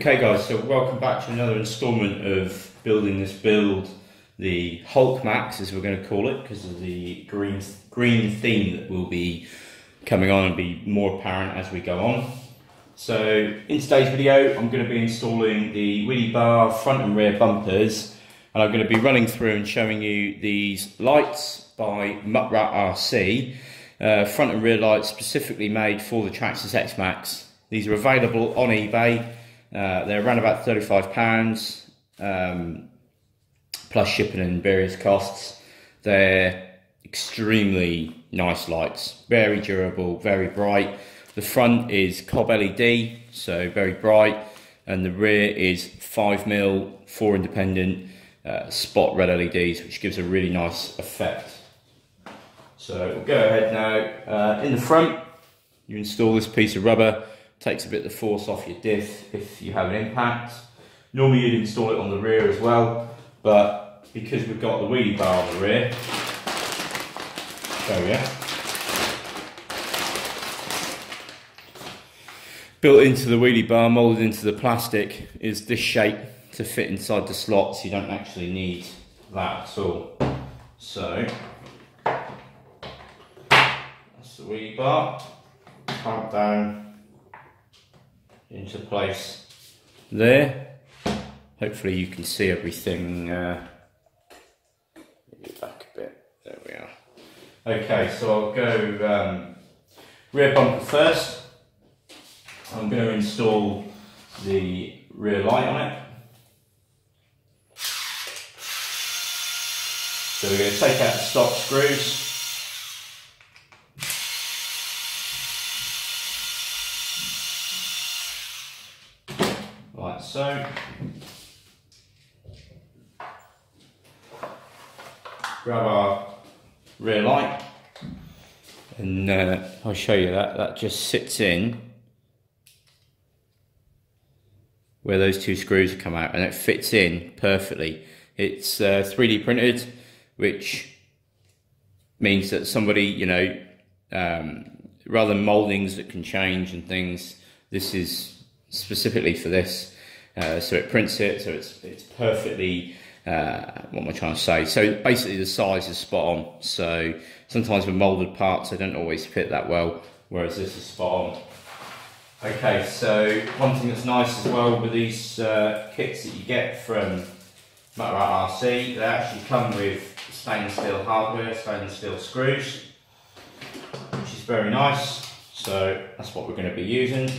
Okay guys, so welcome back to another instalment of building this build, the X-maxx as we're going to call it, because of the green theme that will be coming on and be more apparent as we go on. So in today's video I'm going to be installing the wheelie bar front and rear bumpers, and I'm going to be running through and showing you these lights by MUTRAT-RC, front and rear lights specifically made for the Traxxas X-maxx. These are available on eBay. They're around about £35 plus shipping and various costs. They're extremely nice lights, very durable, very bright. The front is cob LED, so very bright, and the rear is 5mm 4 independent spot red LEDs, which gives a really nice effect. So we'll go ahead now. In the front, you install this piece of rubber. Takes a bit of the force off your diff if you have an impact. Normally you'd install it on the rear as well, but because we've got the wheelie bar on the rear, there we are. Built into the wheelie bar, moulded into the plastic, is this shape to fit inside the slots. You don't actually need that at all. So that's the wheelie bar, clamp down into place there. Hopefully you can see everything. Back a bit. There we are. Okay, so I'll go rear bumper first. I'm going to install the rear light on it. So we're going to take out the stock screws. Like so. Grab our rear light, and I'll show you that just sits in where those two screws come out, and it fits in perfectly. It's 3D printed, which means that somebody, you know, rather than mouldings that can change and things, this is specifically for this. So it prints it, so it's perfectly, what am I trying to say? So basically the size is spot on. So sometimes with moulded parts they don't always fit that well, whereas this is spot on. Okay, so one thing that's nice as well with these kits that you get from MUTRAT-RC, they actually come with stainless steel hardware, stainless steel screws, which is very nice. So that's what we're going to be using.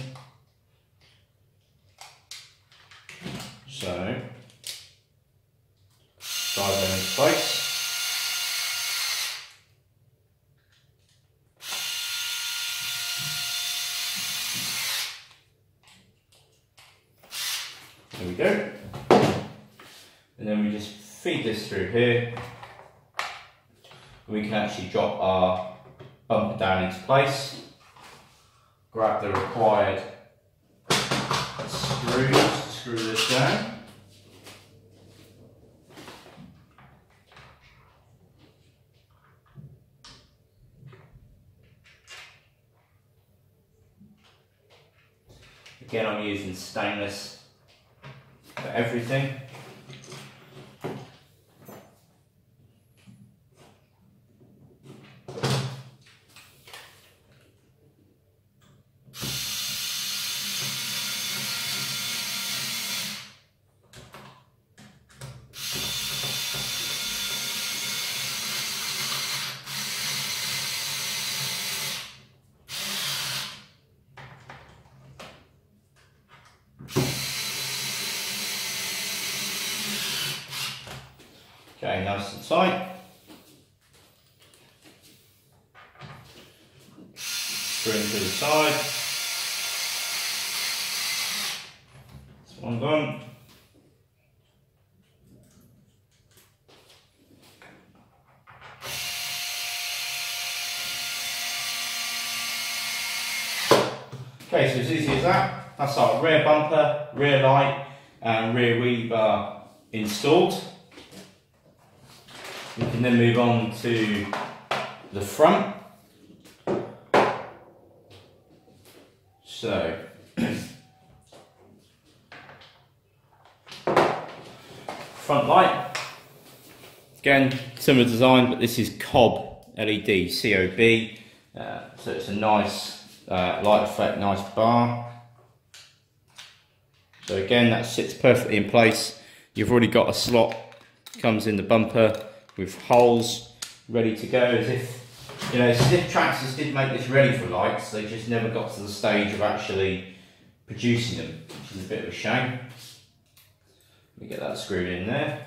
So, slide them into place. There we go. And then we just feed this through here. We can actually drop our bumper down into place. Grab the required screws to screw this down. Again, I'm using stainless for everything. Okay, nice and tight. Screw into the side. That's one done. Okay, so it's as easy as that. That's our rear bumper, rear light, and rear wheelie bar installed. We can then move on to the front. So front light. Again, similar design, but this is cob LED, COB. So it's a nice light effect, nice bar. So again, that sits perfectly in place. You've already got a slot, comes in the bumper with holes ready to go, as if, you know, as if Traxxas did make this ready for lights, they just never got to the stage of actually producing them, which is a bit of a shame. Let me get that screwed in there.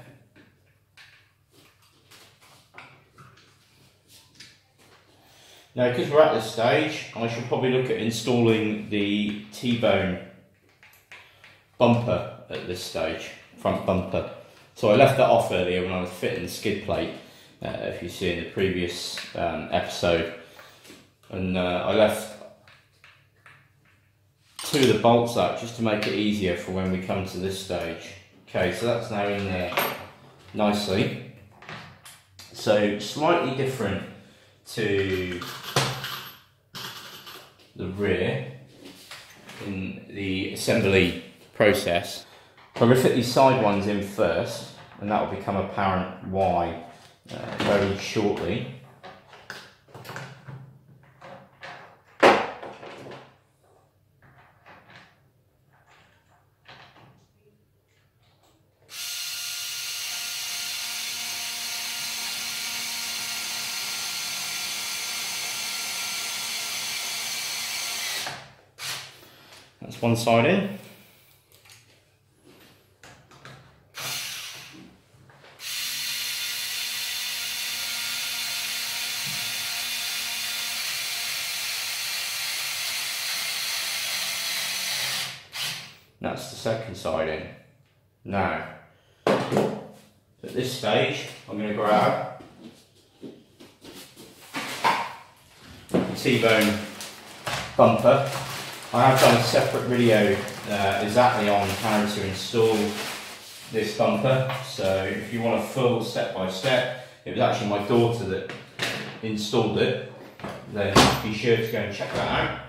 Now, because we're at this stage, I should probably look at installing the T-bone bumper at this stage, front bumper. So I left that off earlier when I was fitting the skid plate, if you see in the previous episode. And I left 2 of the bolts out just to make it easier for when we come to this stage. Okay, so that's now in there nicely. So slightly different to the rear in the assembly process. I'm going to fit these side ones in first, and that will become apparent why very shortly. That's one side in. That's the second side in. Now, at this stage, I'm going to grab the T-bone bumper. I have done a separate video exactly on how to install this bumper, so if you want a full step-by-step, it was actually my daughter that installed it, then be sure to go and check that out.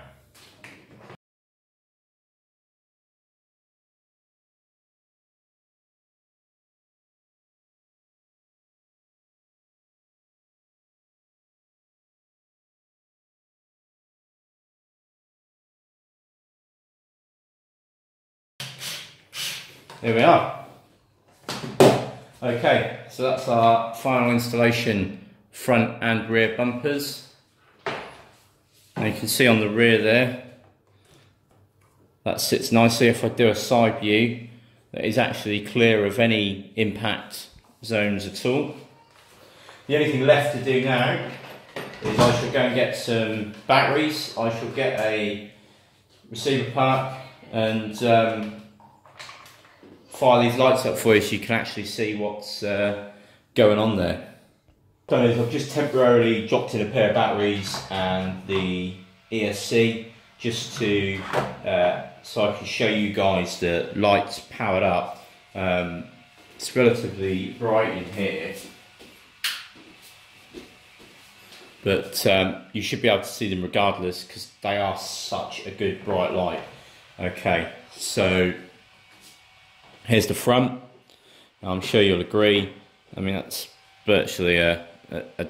There we are. Okay, so that's our final installation, front and rear bumpers. And you can see on the rear there, that sits nicely. If I do a side view, that is actually clear of any impact zones at all. The only thing left to do now is I shall go and get some batteries. I shall get a receiver park and fire these lights up for you so you can actually see what's going on there. Done is I've just temporarily dropped in a pair of batteries and the ESC just to so I can show you guys the lights powered up. It's relatively bright in here, but you should be able to see them regardless because they are such a good bright light. Okay, so here's the front. I'm sure you'll agree. I mean, that's virtually a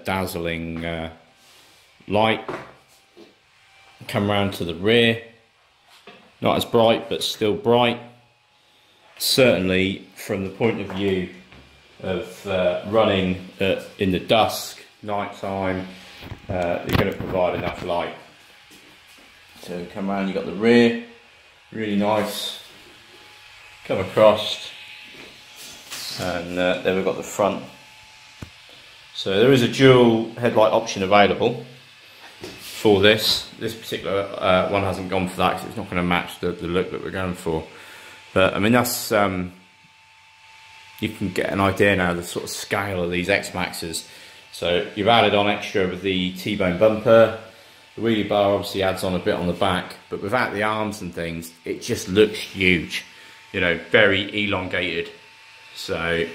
dazzling light. Come round to the rear. Not as bright, but still bright. Certainly, from the point of view of running in the dusk, night time, you're going to provide enough light. So come around, you've got the rear, really nice. Come across, and then we've got the front. So there is a dual headlight option available for this. This particular one hasn't gone for that because it's not going to match the look that we're going for. But I mean, that's you can get an idea now of the sort of scale of these X-maxes. So you've added on extra with the T-bone bumper. The wheelie bar obviously adds on a bit on the back, but without the arms and things, it just looks huge. You know, very elongated. So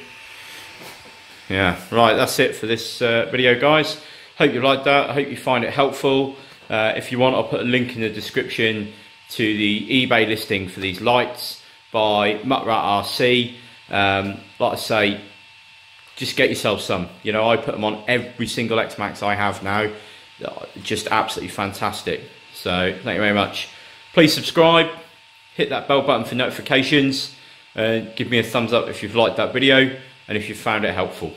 yeah, right, that's it for this video, guys. Hope you liked that. I hope you find it helpful. If you want, I'll put a link in the description to the eBay listing for these lights by MUTRAT-RC. Like I say, just get yourself some. You know, I put them on every single X-maxx I have now. Just absolutely fantastic. So thank you very much. Please subscribe, hit that bell button for notifications, and give me a thumbs up if you've liked that video and if you've found it helpful.